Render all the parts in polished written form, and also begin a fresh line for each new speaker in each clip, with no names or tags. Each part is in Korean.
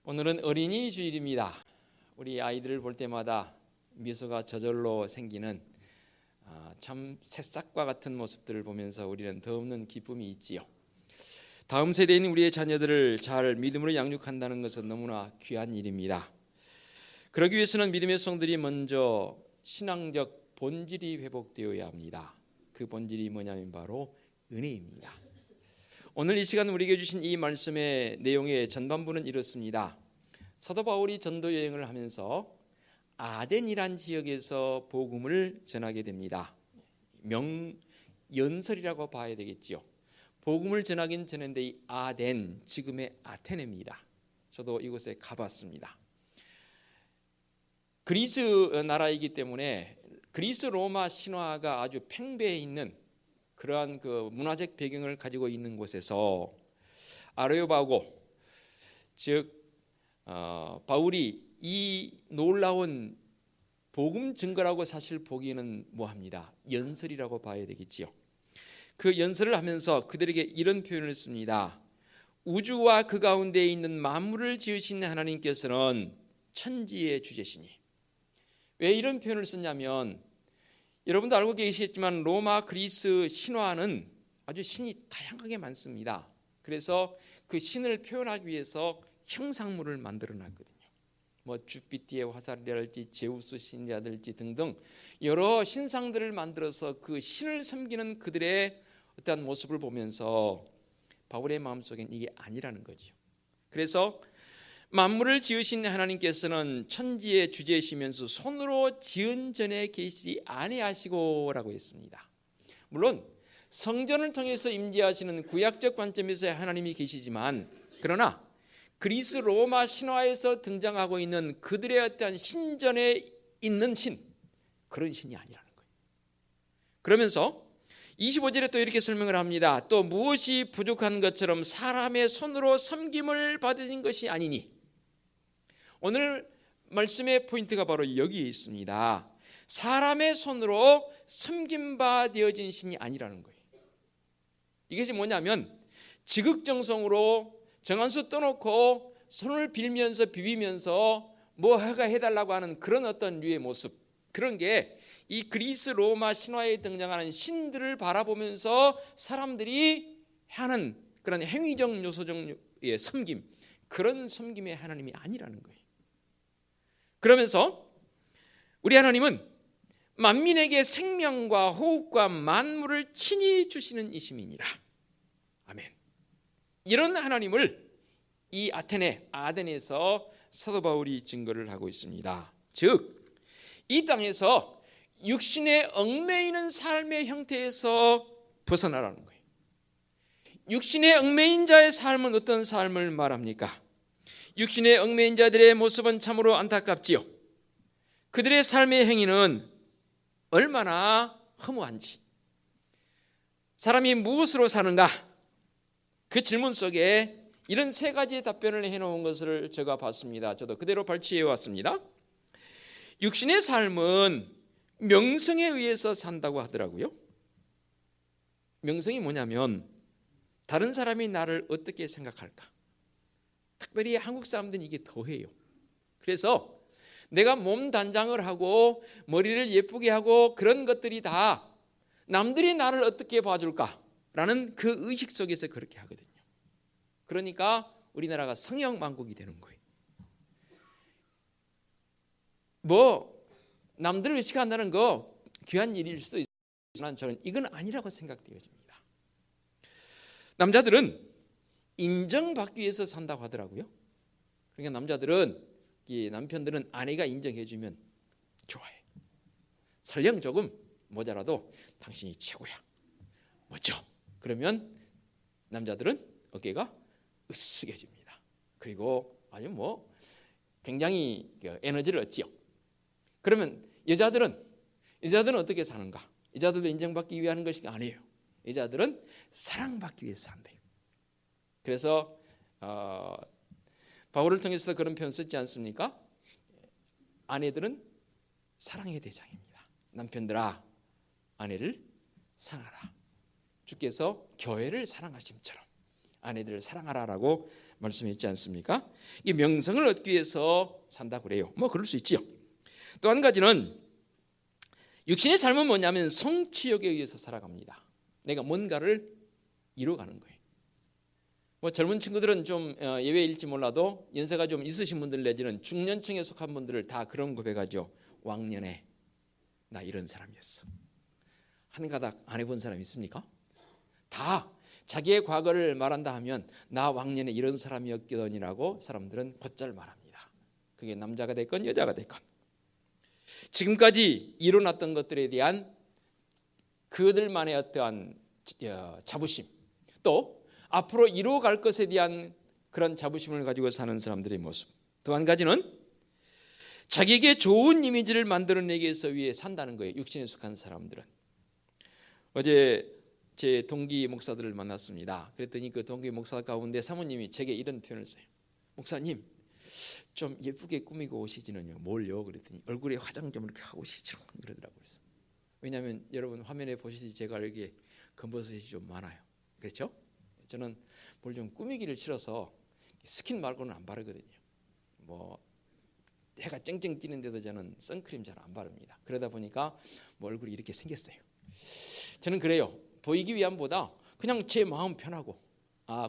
오늘은 어린이 주일입니다. 우리 아이들을 볼 때마다 미소가 저절로 생기는 참 새싹과 같은 모습들을 보면서 우리는 더없는 기쁨이 있지요. 다음 세대인 우리의 자녀들을 잘 믿음으로 양육한다는 것은 너무나 귀한 일입니다. 그러기 위해서는 믿음의 성들이 먼저 신앙적 본질이 회복되어야 합니다. 그 본질이 뭐냐면 바로 은혜입니다. 오늘 이 시간 우리에게 주신 이 말씀의 내용의 전반부는 이렇습니다. 사도 바울이 전도 여행을 하면서 아덴이란 지역에서 복음을 전하게 됩니다. 명연설이라고 봐야 되겠지요. 복음을 전하긴 전했는데 이 아덴, 지금의 아테네입니다. 저도 이곳에 가봤습니다. 그리스 나라이기 때문에 그리스 로마 신화가 아주 팽배해 있는 그러한 그 문화적 배경을 가지고 있는 곳에서 아레오바고, 즉 바울이 이 놀라운 복음 증거라고 사실 보기에는 뭐합니다. 연설이라고 봐야 되겠지요. 그 연설을 하면서 그들에게 이런 표현을 씁니다. 우주와 그 가운데 있는 만물을 지으신 하나님께서는 천지의 주제시니. 왜 이런 표현을 썼냐면 여러분도 알고 계시겠지만 로마 그리스 신화는 아주 신이 다양하게 많습니다. 그래서 그 신을 표현하기 위해서 형상물을 만들어 놨거든요. 뭐 주피티의 화살이랄지 제우스 신이라든지 등등 여러 신상들을 만들어서 그 신을 섬기는 그들의 어떠한 모습을 보면서 바울의 마음속엔 이게 아니라는 거죠. 그래서 만물을 지으신 하나님께서는 천지의 주제이시면서 손으로 지은 전에 계시지 아니하시고라고 했습니다. 물론 성전을 통해서 임재하시는 구약적 관점에서 하나님이 계시지만 그러나 그리스 로마 신화에서 등장하고 있는 그들의 어떠한 신전에 있는 신, 그런 신이 아니라는 거예요. 그러면서 25절에 또 이렇게 설명을 합니다. 또 무엇이 부족한 것처럼 사람의 손으로 섬김을 받으신 것이 아니니. 오늘 말씀의 포인트가 바로 여기에 있습니다. 사람의 손으로 섬김바 되어진 신이 아니라는 거예요. 이것이 뭐냐면 지극정성으로 정한수 떠놓고 손을 빌면서 비비면서 뭐 해달라고 하는 그런 어떤 류의 모습, 그런 게 이 그리스 로마 신화에 등장하는 신들을 바라보면서 사람들이 하는 그런 행위적 요소적의 섬김, 그런 섬김의 하나님이 아니라는 거예요. 그러면서 우리 하나님은 만민에게 생명과 호흡과 만물을 친히 주시는 이심이니라. 아멘. 이런 하나님을 이 아덴에서 사도 바울이 증거를 하고 있습니다. 즉, 이 땅에서 육신에 얽매이는 삶의 형태에서 벗어나라는 거예요. 육신에 얽매인 자의 삶은 어떤 삶을 말합니까? 육신에 얽매인 자들의 모습은 참으로 안타깝지요. 그들의 삶의 행위는 얼마나 허무한지. 사람이 무엇으로 사는가? 그 질문 속에 이런 세 가지의 답변을 해놓은 것을 제가 봤습니다. 저도 그대로 발췌해 왔습니다. 육신의 삶은 명성에 의해서 산다고 하더라고요. 명성이 뭐냐면 다른 사람이 나를 어떻게 생각할까? 특별히 한국 사람들은 이게 더해요. 그래서 내가 몸 단장을 하고 머리를 예쁘게 하고 그런 것들이 다 남들이 나를 어떻게 봐줄까라는 그 의식 속에서 그렇게 하거든요. 그러니까 우리나라가 성형만국이 되는 거예요. 뭐 남들을 의식한다는 거 귀한 일일 수도 있지만 저는 이건 아니라고 생각되어집니다. 남자들은 인정받기 위해서 산다고 하더라고요. 그러니까 남편들은 아내가 인정해주면 좋아해. 설령 조금 모자라도 당신이 최고야, 멋져. 그러면 남자들은 어깨가 으쓱해집니다. 그리고 아주 굉장히 에너지를 얻지요. 그러면 여자들은 어떻게 사는가? 여자들도 인정받기 위해 하는 것이 아니에요. 여자들은 사랑받기 위해서 산대요. 그래서 바울을 통해서 그런 표현 쓰지 않습니까? 아내들은 사랑의 대상입니다. 남편들아, 아내를 사랑하라. 주께서 교회를 사랑하심처럼 아내들을 사랑하라라고 말씀했지 않습니까? 이 명성을 얻기 위해서 산다고 그래요. 뭐 그럴 수 있지요. 또 한 가지는 육신의 삶은 뭐냐면 성취욕에 의해서 살아갑니다. 내가 뭔가를 이루어가는 거예요. 뭐 젊은 친구들은 좀 예외일지 몰라도 연세가 좀 있으신 분들 내지는 중년층에 속한 분들을 다 그런 고백하죠. 왕년에 나 이런 사람이었어. 한 가닥 안 해본 사람 있습니까? 다 자기의 과거를 말한다 하면 나 왕년에 이런 사람이었거든이라고 사람들은 곧잘 말합니다. 그게 남자가 됐건 여자가 됐건 지금까지 일어났던 것들에 대한 그들만의 어떠한 자부심, 또 앞으로 이루어갈 것에 대한 그런 자부심을 가지고 사는 사람들의 모습. 또 한 가지는 자기에게 좋은 이미지를 만들어내기 위해 산다는 거예요. 육신에 속한 사람들은. 어제 제 동기 목사들을 만났습니다. 그랬더니 그 동기 목사 가운데 사모님이 제게 이런 표현을 써요. 목사님, 좀 예쁘게 꾸미고 오시지는요. 뭘요? 그랬더니 얼굴에 화장 좀 이렇게 하고 오시죠. 그러더라고요. 왜냐하면 여러분 화면에 보시듯이 제가 알기에 검버섯이 좀 많아요. 그렇죠? 저는 뭘 좀 꾸미기를 싫어서 스킨 말고는 안 바르거든요. 뭐 해가 쨍쨍 찌는데도 저는 선크림 잘 안 바릅니다. 그러다 보니까 뭐 얼굴이 이렇게 생겼어요. 저는 그래요. 보이기 위함보다 그냥 제 마음 편하고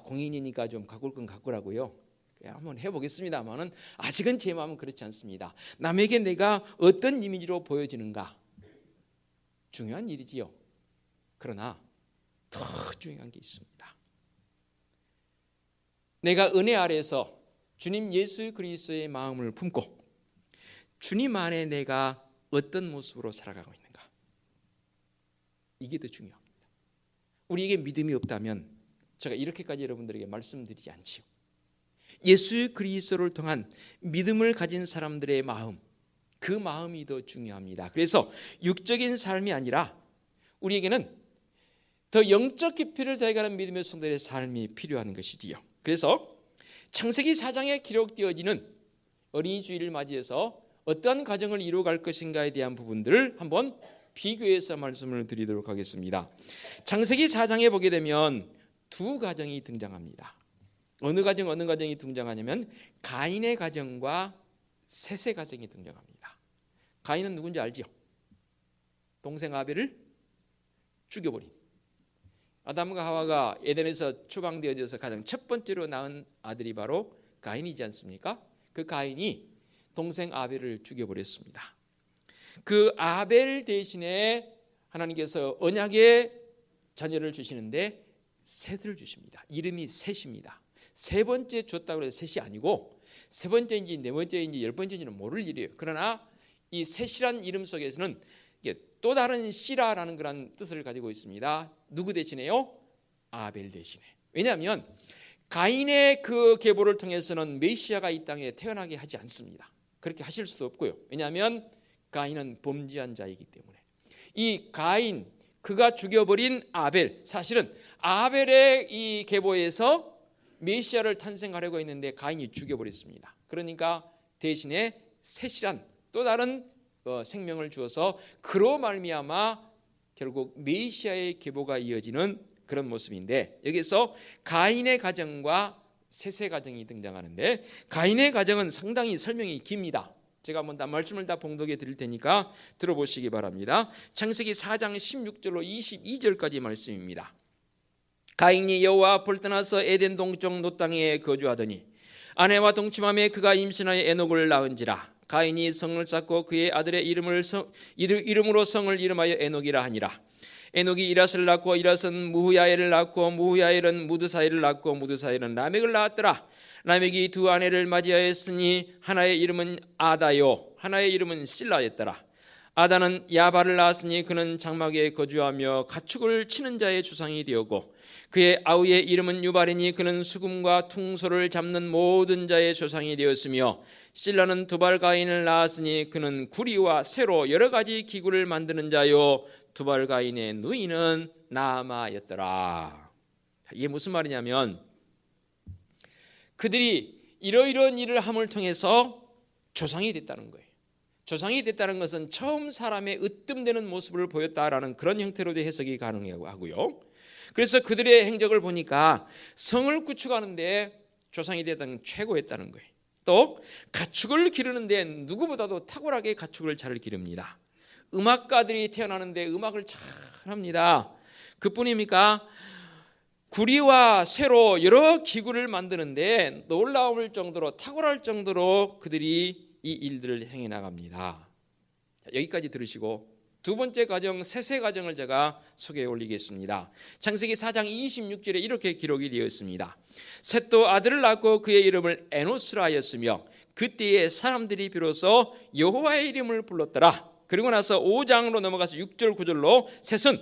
공인이니까 좀 가꿀 건 가꾸라고요. 한번 해보겠습니다만은 아직은 제 마음은 그렇지 않습니다. 남에게 내가 어떤 이미지로 보여지는가 중요한 일이지요. 그러나 더 중요한 게 있습니다. 내가 은혜 아래에서 주님 예수 그리스도의 마음을 품고 주님 안에 내가 어떤 모습으로 살아가고 있는가, 이게 더 중요합니다. 우리에게 믿음이 없다면 제가 이렇게까지 여러분들에게 말씀드리지 않지요. 예수 그리스도를 통한 믿음을 가진 사람들의 마음, 그 마음이 더 중요합니다. 그래서 육적인 삶이 아니라 우리에게는 더 영적 깊이를 더해가는 믿음의 성도의 삶이 필요한 것이지요. 그래서 창세기 4장에 기록되어지는 어린이 주일을 맞이해서 어떠한 가정을 이루어갈 것인가에 대한 부분들을 한번 비교해서 말씀을 드리도록 하겠습니다. 창세기 4장에 보게 되면 두 가정이 등장합니다. 어느 가정이 등장하냐면 가인의 가정과 셋의 가정이 등장합니다. 가인은 누군지 알죠? 동생 아벨을 죽여버린, 아담과 하와가 에덴에서 추방되어져서 가장 첫 번째로 낳은 아들이 바로 가인이지 않습니까? 그 가인이 동생 아벨을 죽여버렸습니다. 그 아벨 대신에 하나님께서 언약의 자녀를 주시는데 셋을 주십니다. 이름이 셋입니다. 세 번째 줬다고 해서 셋이 아니고 세 번째인지 네 번째인지 열 번째인지는 모를 일이에요. 그러나 이 셋이란 이름 속에서는 또 다른 씨라라는 그런 뜻을 가지고 있습니다. 누구 대신에요? 아벨 대신에. 왜냐하면 가인의 그 계보를 통해서는 메시아가 이 땅에 태어나게 하지 않습니다. 그렇게 하실 수도 없고요. 왜냐하면 가인은 범죄한 자이기 때문에. 이 가인, 그가 죽여버린 아벨, 사실은 아벨의 이 계보에서 메시아를 탄생하려고 했는데 가인이 죽여버렸습니다. 그러니까 대신에 셋이란 또 다른 생명을 주어서 그로 말미암아 결국 메시아의 계보가 이어지는 그런 모습인데, 여기서 가인의 가정과 셋의 가정이 등장하는데 가인의 가정은 상당히 설명이 깁니다. 제가 한번 다 말씀을 다 봉독해 드릴 테니까 들어보시기 바랍니다. 창세기 4장 16절로 22절까지 말씀입니다. 가인이 여호와 앞을 떠나서 에덴 동쪽 노 땅에 거주하더니 아내와 동침함에 그가 임신하여 에녹을 낳은지라. 가인이 성을 쌓고 그의 아들의 이름으로 성을 이름하여 에녹이라 하니라. 에녹이 이랏을 낳고 이랏은 무후야엘을 낳고 무후야엘은 무드사엘을 낳고 무드사엘은 라멕을 낳았더라. 라멕이 두 아내를 맞이하였으니 하나의 이름은 아다요 하나의 이름은 실라였더라. 아다는 야발을 낳았으니 그는 장막에 거주하며 가축을 치는 자의 주상이 되었고 그의 아우의 이름은 유발이니 그는 수금과 퉁소를 잡는 모든 자의 조상이 되었으며 실라는 두발 가인을 낳았으니 그는 구리와 쇠로 여러 가지 기구를 만드는 자요 두발 가인의 누이는 나아마였더라. 이게 무슨 말이냐면 그들이 이러이러한 일을 함을 통해서 조상이 됐다는 거예요. 조상이 됐다는 것은 처음 사람의 으뜸되는 모습을 보였다라는 그런 형태로도 해석이 가능하고요. 그래서 그들의 행적을 보니까 성을 구축하는데 조상이 되었다는 최고였다는 거예요. 또 가축을 기르는데 누구보다도 탁월하게 가축을 잘 기릅니다. 음악가들이 태어나는데 음악을 잘합니다. 그뿐입니까? 구리와 쇠로 여러 기구를 만드는데 놀라울 정도로 탁월할 정도로 그들이 이 일들을 행해 나갑니다. 여기까지 들으시고 두 번째 가정 셋의 가정을 제가 소개해 올리겠습니다. 창세기 4장 26절에 이렇게 기록이 되어 있습니다. 셋도 아들을 낳고 그의 이름을 에노스라 하였으며 그때에 사람들이 비로소 여호와의 이름을 불렀더라. 그리고 나서 5장으로 넘어가서 6절 9절로 셋은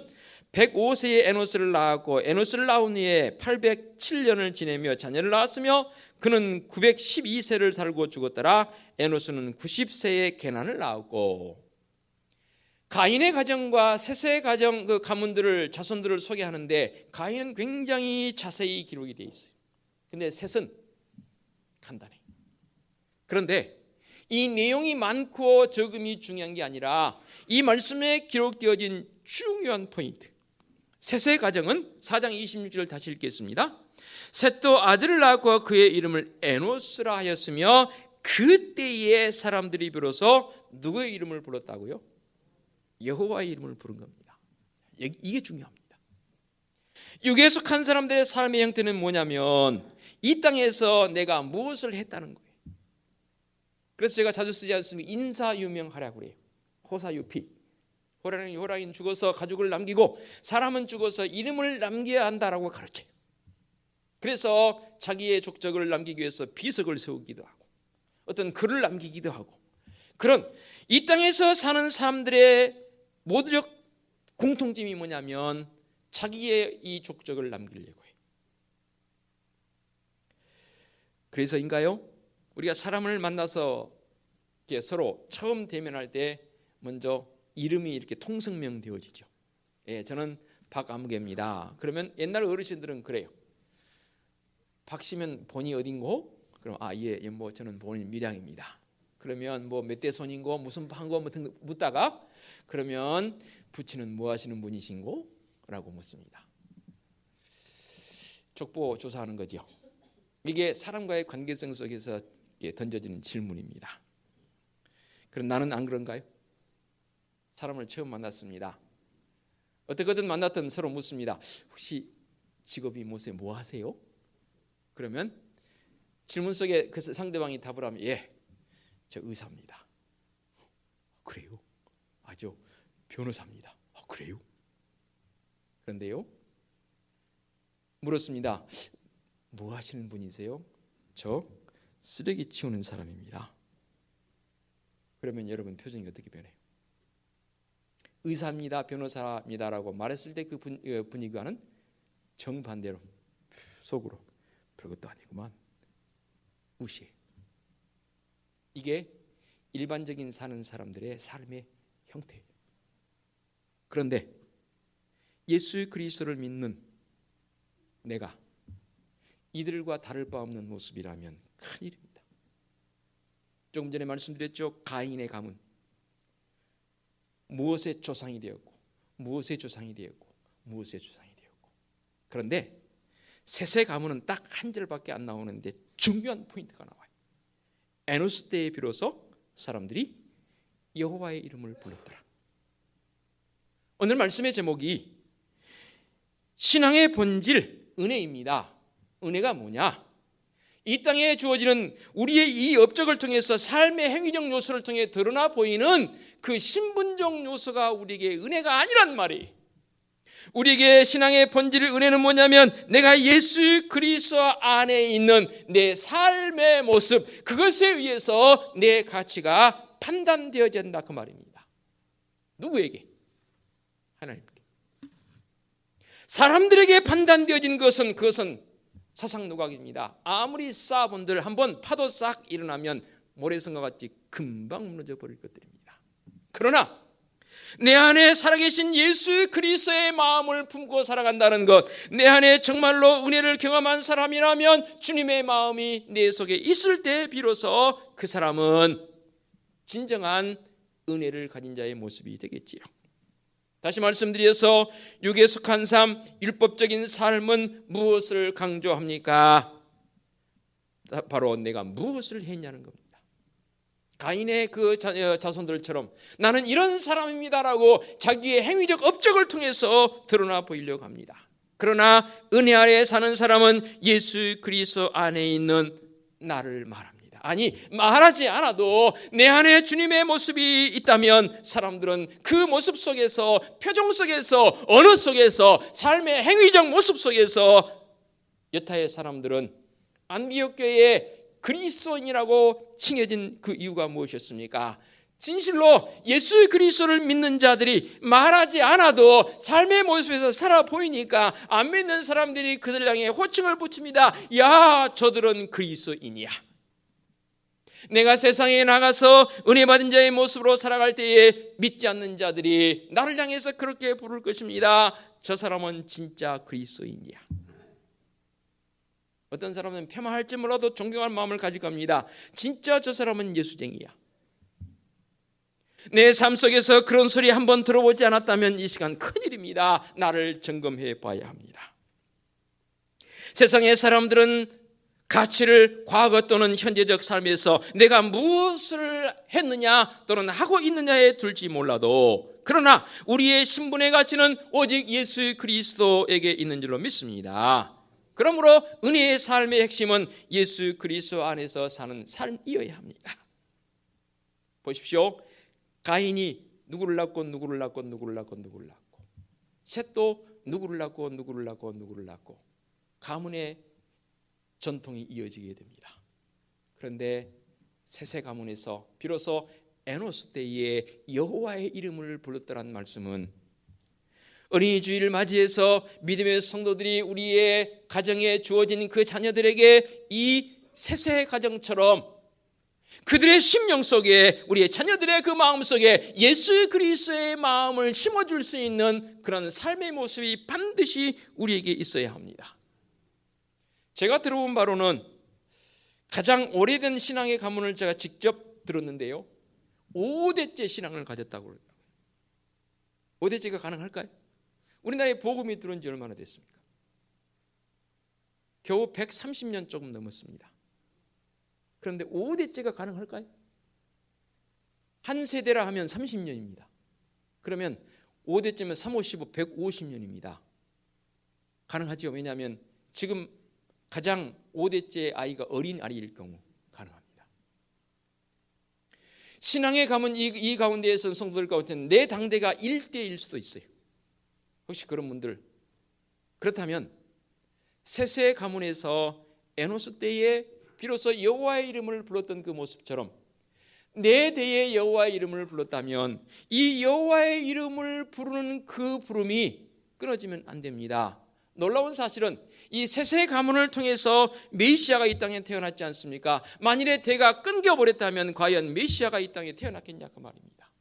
105세에 에노스를 낳았고 에노스를 낳은 후에 807년을 지내며 자녀를 낳았으며 그는 912세를 살고 죽었더라. 에노스는 90세에 게난을 낳았고. 가인의 가정과 셋의 가정 그 가문들을 자손들을 소개하는데 가인은 굉장히 자세히 기록이 되어 있어요. 근데 셋은 간단해. 그런데 이 내용이 많고 적음이 중요한 게 아니라 이 말씀에 기록되어진 중요한 포인트. 셋의 가정은 4장 26절 다시 읽겠습니다. 셋도 아들을 낳고 그의 이름을 에노스라 하였으며 그때의 사람들이 비로소 누구의 이름을 불렀다고요? 여호와의 이름을 부른 겁니다. 이게 중요합니다. 육에 속한 사람들의 삶의 형태는 뭐냐면 이 땅에서 내가 무엇을 했다는 거예요. 그래서 제가 자주 쓰지 않습니까? 인사유명하라고 그래요. 호사유피. 호랑이는 죽어서 가족을 남기고 사람은 죽어서 이름을 남겨야 한다라고 가르쳐요. 그래서 자기의 족적을 남기기 위해서 비석을 세우기도 하고 어떤 글을 남기기도 하고 그런 이 땅에서 사는 사람들의 모두적 공통점이 뭐냐면 자기의 이 족적을 남기려고 해요. 그래서인가요? 우리가 사람을 만나서 서로 처음 대면할 때 먼저 이름이 이렇게 통성명 되어지죠. 예, 저는 박아무개입니다. 그러면 옛날 어르신들은 그래요. 박씨면 본이 어딘고? 그럼 뭐 저는 본이 밀양입니다. 그러면 뭐 몇 대 손인고 무슨 판고 묻다가 그러면 부친은 뭐 하시는 분이신고? 라고 묻습니다. 족보 조사하는 거죠. 이게 사람과의 관계성 속에서 던져지는 질문입니다. 그럼 나는 안 그런가요? 사람을 처음 만났습니다. 어떻게든 만났던 서로 묻습니다. 혹시 직업이 무엇에 뭐 하세요? 그러면 질문 속에 그 상대방이 답을 하면 예, 저 의사입니다. 그래요? 저 변호사입니다. 그래요? 그런데요, 물었습니다. 뭐 하시는 분이세요? 저 쓰레기 치우는 사람입니다. 그러면 여러분 표정이 어떻게 변해요? 의사입니다, 변호사입니다라고 말했을 때 그 분위기와는 정반대로 속으로 별것도 아니구만, 무시해. 이게 일반적인 사는 사람들의 삶의 형태예요. 그런데 예수 그리스도를 믿는 내가 이들과 다를 바 없는 모습이라면 큰일입니다. 조금 전에 말씀드렸죠. 가인의 가문, 무엇의 조상이 되었고 무엇의 조상이 되었고 무엇의 조상이 되었고. 그런데 셋의 가문은 딱 한 절밖에 안 나오는데 중요한 포인트가 나와요. 에노스 때에 비로소 사람들이 여호와의 이름을 불렀더라. 오늘 말씀의 제목이 신앙의 본질, 은혜입니다. 은혜가 뭐냐? 이 땅에 주어지는 우리의 이 업적을 통해서 삶의 행위적 요소를 통해 드러나 보이는 그 신분적 요소가 우리에게 은혜가 아니란 말이에요. 우리에게 신앙의 본질의 은혜는 뭐냐면 내가 예수 그리스도 안에 있는 내 삶의 모습, 그것에 의해서 내 가치가 판단되어야 된다, 그 말입니다. 누구에게? 하나님께. 사람들에게 판단되어진 것은 그것은 사상누각입니다. 아무리 쌓아본들 한번 파도 싹 일어나면 모래성과 같이 금방 무너져 버릴 것들입니다. 그러나 내 안에 살아계신 예수 그리스도의 마음을 품고 살아간다는 것, 내 안에 정말로 은혜를 경험한 사람이라면 주님의 마음이 내 속에 있을 때 비로소 그 사람은 진정한 은혜를 가진 자의 모습이 되겠지요. 다시 말씀드려서 육에 속한 삶, 율법적인 삶은 무엇을 강조합니까? 바로 내가 무엇을 했냐는 겁니다. 가인의 그 자손들처럼 나는 이런 사람입니다라고 자기의 행위적 업적을 통해서 드러나 보이려고 합니다. 그러나 은혜 아래 사는 사람은 예수 그리스도 안에 있는 나를 말합니다. 아니, 말하지 않아도 내 안에 주님의 모습이 있다면 사람들은 그 모습 속에서, 표정 속에서, 언어 속에서, 삶의 행위적 모습 속에서 여타의 사람들은 안디옥교회의 그리스도인이라고 칭해진 그 이유가 무엇이었습니까? 진실로 예수 그리스도를 믿는 자들이 말하지 않아도 삶의 모습에서 살아 보이니까 안 믿는 사람들이 그들 향해 호칭을 붙입니다. 야, 저들은 그리스도인이야. 내가 세상에 나가서 은혜 받은 자의 모습으로 살아갈 때에 믿지 않는 자들이 나를 향해서 그렇게 부를 것입니다. 저 사람은 진짜 그리스도인이야. 어떤 사람은 폐마할지 몰라도 존경할 마음을 가질 겁니다. 진짜 저 사람은 예수쟁이야. 내 삶 속에서 그런 소리 한번 들어보지 않았다면 이 시간 큰일입니다. 나를 점검해 봐야 합니다. 세상의 사람들은 가치를 과거 또는 현재적 삶에서 내가 무엇을 했느냐 또는 하고 있느냐에 둘지 몰라도, 그러나 우리의 신분의 가치는 오직 예수 그리스도에게 있는 줄로 믿습니다. 그러므로 은혜의 삶의 핵심은 예수 그리스도 안에서 사는 삶이어야 합니다. 보십시오. 가인이 누구를 낳고 누구를 낳고 누구를 낳고 누구를 낳고, 셋도 누구를 낳고 누구를 낳고 누구를 낳고 가문의 전통이 이어지게 됩니다. 그런데 셋의 가문에서 비로소 에노스 때에 여호와의 이름을 불렀다는 말씀은 어린이 주일을 맞이해서 믿음의 성도들이 우리의 가정에 주어진 그 자녀들에게 이 셋의 가정처럼 그들의 심령 속에, 우리의 자녀들의 그 마음 속에 예수 그리스도의 마음을 심어줄 수 있는 그런 삶의 모습이 반드시 우리에게 있어야 합니다. 제가 들어본 바로는 가장 오래된 신앙의 가문을 제가 직접 들었는데요, 5대째 신앙을 가졌다고 그러더라고요. 5대째가 가능할까요? 우리나라에 복음이 들어온 지 얼마나 됐습니까? 겨우 130년 조금 넘었습니다. 그런데 5대째가 가능할까요? 한 세대라 하면 30년입니다. 그러면 5대째면 3, 5, 15, 150년입니다. 가능하죠. 왜냐하면 지금 가장 5대째 아이가 어린 아이일 경우 가능합니다. 신앙의 가문 이 가운데에서는 성도들 가운데는 내 당대가 1대일 수도 있어요. 혹시 그런 분들, 그렇다면 셋의 가문에서 에노스 때에 비로소 여호와의 이름을 불렀던 그 모습처럼 내 대에 여호와의 이름을 불렀다면 이 여호와의 이름을 부르는 그 부름이 끊어지면 안 됩니다. 놀라운 사실은 이 셋의 가문을 통해서 메시아가 이 땅에 태어났지 않습니까? 만일에 대가 끊겨버렸다면 과연 메시아가 이 땅에 태어났겠냐 그 말입니다.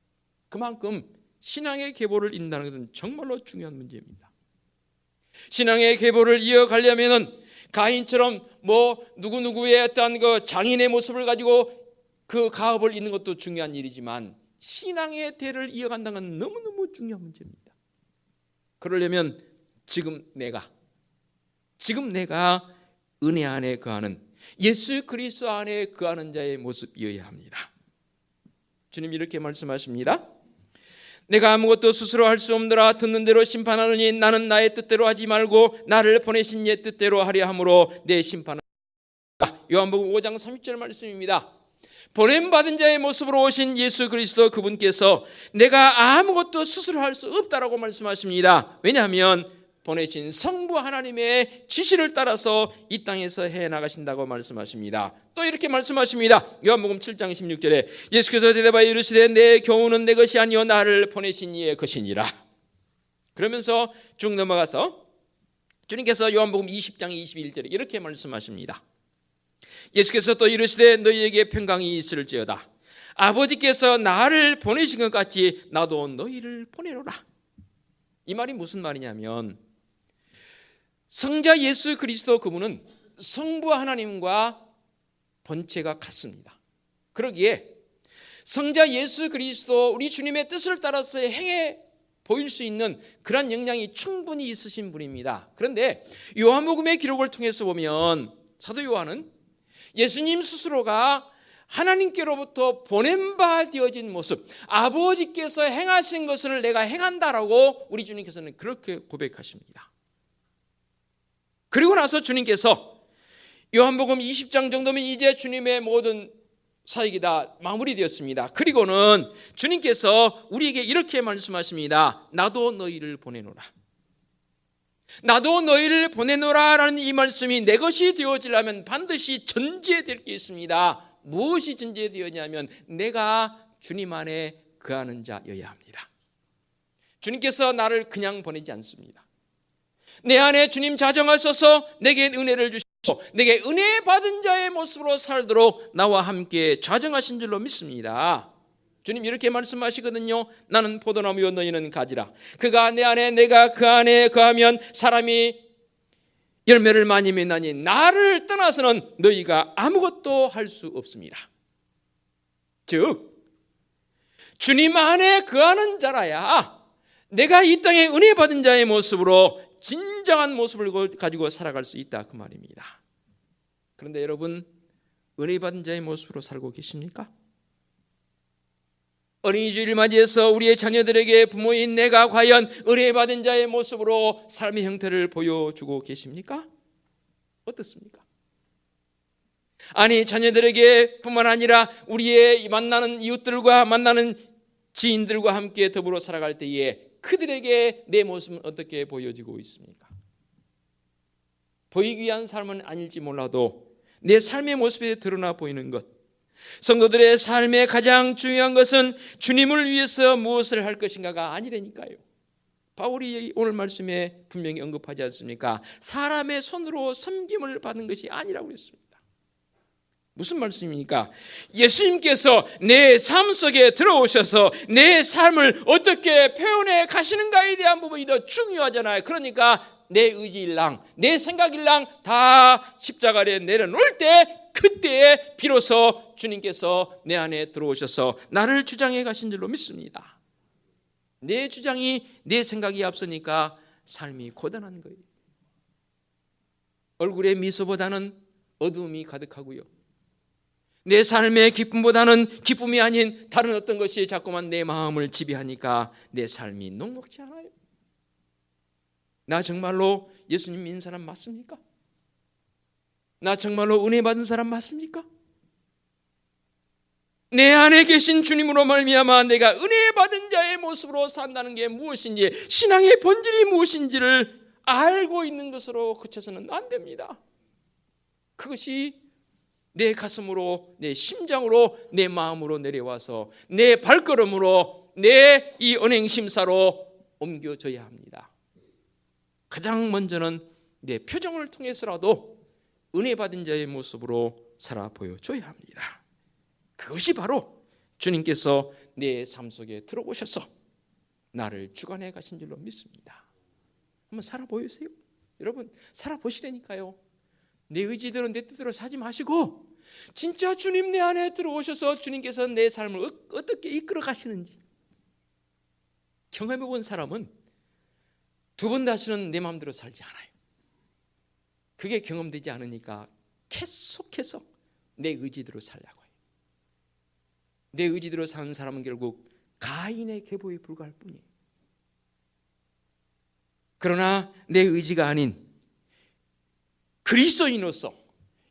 그만큼 신앙의 계보를 잇는다는 것은 정말로 중요한 문제입니다. 신앙의 계보를 이어가려면은 가인처럼 누구누구의 어떤 그 장인의 모습을 가지고 그 가업을 잇는 것도 중요한 일이지만 신앙의 대를 이어간다는 건 너무너무 중요한 문제입니다. 그러려면 지금 내가 은혜 안에 거하는, 예수 그리스도 안에 거하는 자의 모습이어야 합니다. 주님 이렇게 말씀하십니다. 내가 아무것도 스스로 할 수 없노라. 듣는 대로 심판하느니 나는 나의 뜻대로 하지 말고 나를 보내신 이의 뜻대로 하려 함으로 내 심판은. 요한복음 5장 30절 말씀입니다. 보냄받은 자의 모습으로 오신 예수 그리스도 그분께서 내가 아무것도 스스로 할 수 없다라고 말씀하십니다. 왜냐하면 보내신 성부 하나님의 지시를 따라서 이 땅에서 해나가신다고 말씀하십니다. 또 이렇게 말씀하십니다. 요한복음 7장 16절에 예수께서 대답하여 이르시되 내 교훈은 내 것이 아니요 나를 보내신 이의 것이니라. 그러면서 쭉 넘어가서 주님께서 요한복음 20장 21절에 이렇게 말씀하십니다. 예수께서 또 이르시되 너희에게 평강이 있을지어다. 아버지께서 나를 보내신 것 같이 나도 너희를 보내노라. 이 말이 무슨 말이냐면 성자 예수 그리스도 그분은 성부 하나님과 본체가 같습니다. 그러기에 성자 예수 그리스도 우리 주님의 뜻을 따라서 행해 보일 수 있는 그런 역량이 충분히 있으신 분입니다. 그런데 요한복음의 기록을 통해서 보면 사도 요한은 예수님 스스로가 하나님께로부터 보냄바 되어진 모습, 아버지께서 행하신 것을 내가 행한다라고 우리 주님께서는 그렇게 고백하십니다. 그리고 나서 주님께서 요한복음 20장 정도면 이제 주님의 모든 사역이 다 마무리되었습니다. 그리고는 주님께서 우리에게 이렇게 말씀하십니다. 나도 너희를 보내노라. 나도 너희를 보내노라라는 이 말씀이 내 것이 되어지려면 반드시 전제될 게 있습니다. 무엇이 전제되었냐면 내가 주님 안에 거하는 자여야 합니다. 주님께서 나를 그냥 보내지 않습니다. 내 안에 주님 자정하셔서 내게 은혜를 주시고 내게 은혜 받은 자의 모습으로 살도록 나와 함께 자정하신 줄로 믿습니다. 주님 이렇게 말씀하시거든요. 나는 포도나무요 너희는 가지라. 그가 내 안에 내가 그 안에 거하면 사람이 열매를 많이 맺나니 나를 떠나서는 너희가 아무것도 할 수 없습니다. 즉 주님 안에 거하는 자라야 내가 이 땅에 은혜 받은 자의 모습으로 진정한 모습을 가지고 살아갈 수 있다 그 말입니다. 그런데 여러분 은혜 받은 자의 모습으로 살고 계십니까? 어린이 주일 맞이해서 우리의 자녀들에게 부모인 내가 과연 은혜 받은 자의 모습으로 삶의 형태를 보여주고 계십니까? 어떻습니까? 아니 자녀들에게 뿐만 아니라 우리의 만나는 이웃들과 만나는 지인들과 함께 더불어 살아갈 때에 그들에게 내 모습은 어떻게 보여지고 있습니까? 보이기 위한 삶은 아닐지 몰라도 내 삶의 모습에 드러나 보이는 것, 성도들의 삶의 가장 중요한 것은 주님을 위해서 무엇을 할 것인가가 아니라니까요. 바울이 오늘 말씀에 분명히 언급하지 않습니까? 사람의 손으로 섬김을 받는 것이 아니라고 했습니다. 무슨 말씀입니까? 예수님께서 내 삶 속에 들어오셔서 내 삶을 어떻게 표현해 가시는가에 대한 부분이 더 중요하잖아요. 그러니까 내 의지일랑 내 생각일랑 다 십자가 아래 내려놓을 때 그때에 비로소 주님께서 내 안에 들어오셔서 나를 주장해 가신 줄로 믿습니다. 내 주장이 내 생각이 앞서니까 삶이 고단한 거예요. 얼굴에 미소보다는 어두움이 가득하고요. 내 삶의 기쁨보다는 기쁨이 아닌 다른 어떤 것이 자꾸만 내 마음을 지배하니까 내 삶이 녹록지 않아요. 나 정말로 예수님 믿는 사람 맞습니까? 나 정말로 은혜 받은 사람 맞습니까? 내 안에 계신 주님으로 말미암아 내가 은혜 받은 자의 모습으로 산다는 게 무엇인지, 신앙의 본질이 무엇인지를 알고 있는 것으로 그쳐서는 안 됩니다. 그것이 내 가슴으로, 내 심장으로, 내 마음으로 내려와서 내 발걸음으로, 내 이 언행심사로 옮겨져야 합니다. 가장 먼저는 내 표정을 통해서라도 은혜 받은 자의 모습으로 살아 보여줘야 합니다. 그것이 바로 주님께서 내 삶 속에 들어오셔서 나를 주관해 가신 줄로 믿습니다. 한번 살아보세요. 여러분 살아보시라니까요. 내 의지대로 내 뜻대로 사지 마시고 진짜 주님 내 안에 들어오셔서 주님께서 내 삶을 어떻게 이끌어 가시는지 경험해 본 사람은 두 번 다시는 내 마음대로 살지 않아요. 그게 경험되지 않으니까 계속해서 내 의지대로 살려고 해요. 내 의지대로 사는 사람은 결국 가인의 계보에 불과할 뿐이에요. 그러나 내 의지가 아닌 그리스도인으로서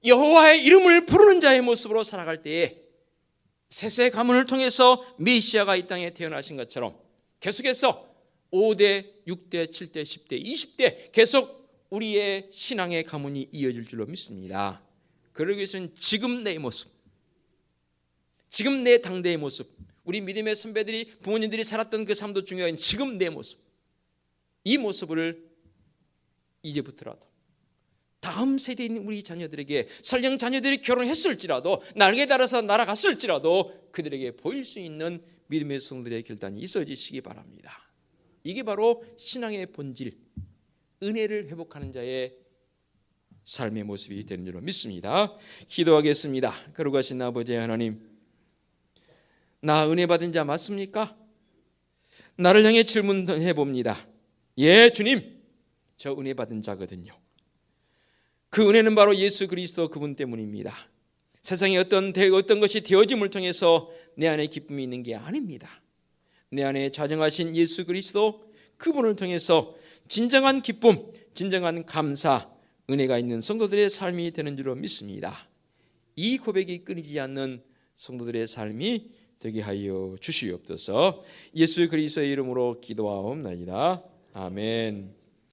여호와의 이름을 부르는 자의 모습으로 살아갈 때에 셋의 가문을 통해서 메시아가 이 땅에 태어나신 것처럼 계속해서 5대, 6대, 7대, 10대, 20대 계속 우리의 신앙의 가문이 이어질 줄로 믿습니다. 그러기 위해서는 지금 내 모습, 지금 내 당대의 모습, 우리 믿음의 선배들이 부모님들이 살았던 그 삶도 중요한 지금 내 모습, 이 모습을 이제부터라도 다음 세대에 있는 우리 자녀들에게, 설령 자녀들이 결혼했을지라도 날개 달아서 날아갔을지라도 그들에게 보일 수 있는 믿음의 성들의 결단이 있어지시기 바랍니다. 이게 바로 신앙의 본질, 은혜를 회복하는 자의 삶의 모습이 되는 줄로 믿습니다. 기도하겠습니다. 거룩하신 아버지 하나님, 나 은혜 받은 자 맞습니까? 나를 향해 질문해 봅니다. 예, 주님, 저 은혜 받은 자거든요. 그 은혜는 바로 예수 그리스도 그분 때문입니다. 세상에 어떤 것이 되어짐을 통해서 내 안에 기쁨이 있는 게 아닙니다. 내 안에 좌정하신 예수 그리스도 그분을 통해서 진정한 기쁨, 진정한 감사, 은혜가 있는 성도들의 삶이 되는 줄로 믿습니다. 이 고백이 끊이지 않는 성도들의 삶이 되게 하여 주시옵소서. 예수 그리스도의 이름으로 기도하옵나이다. 아멘.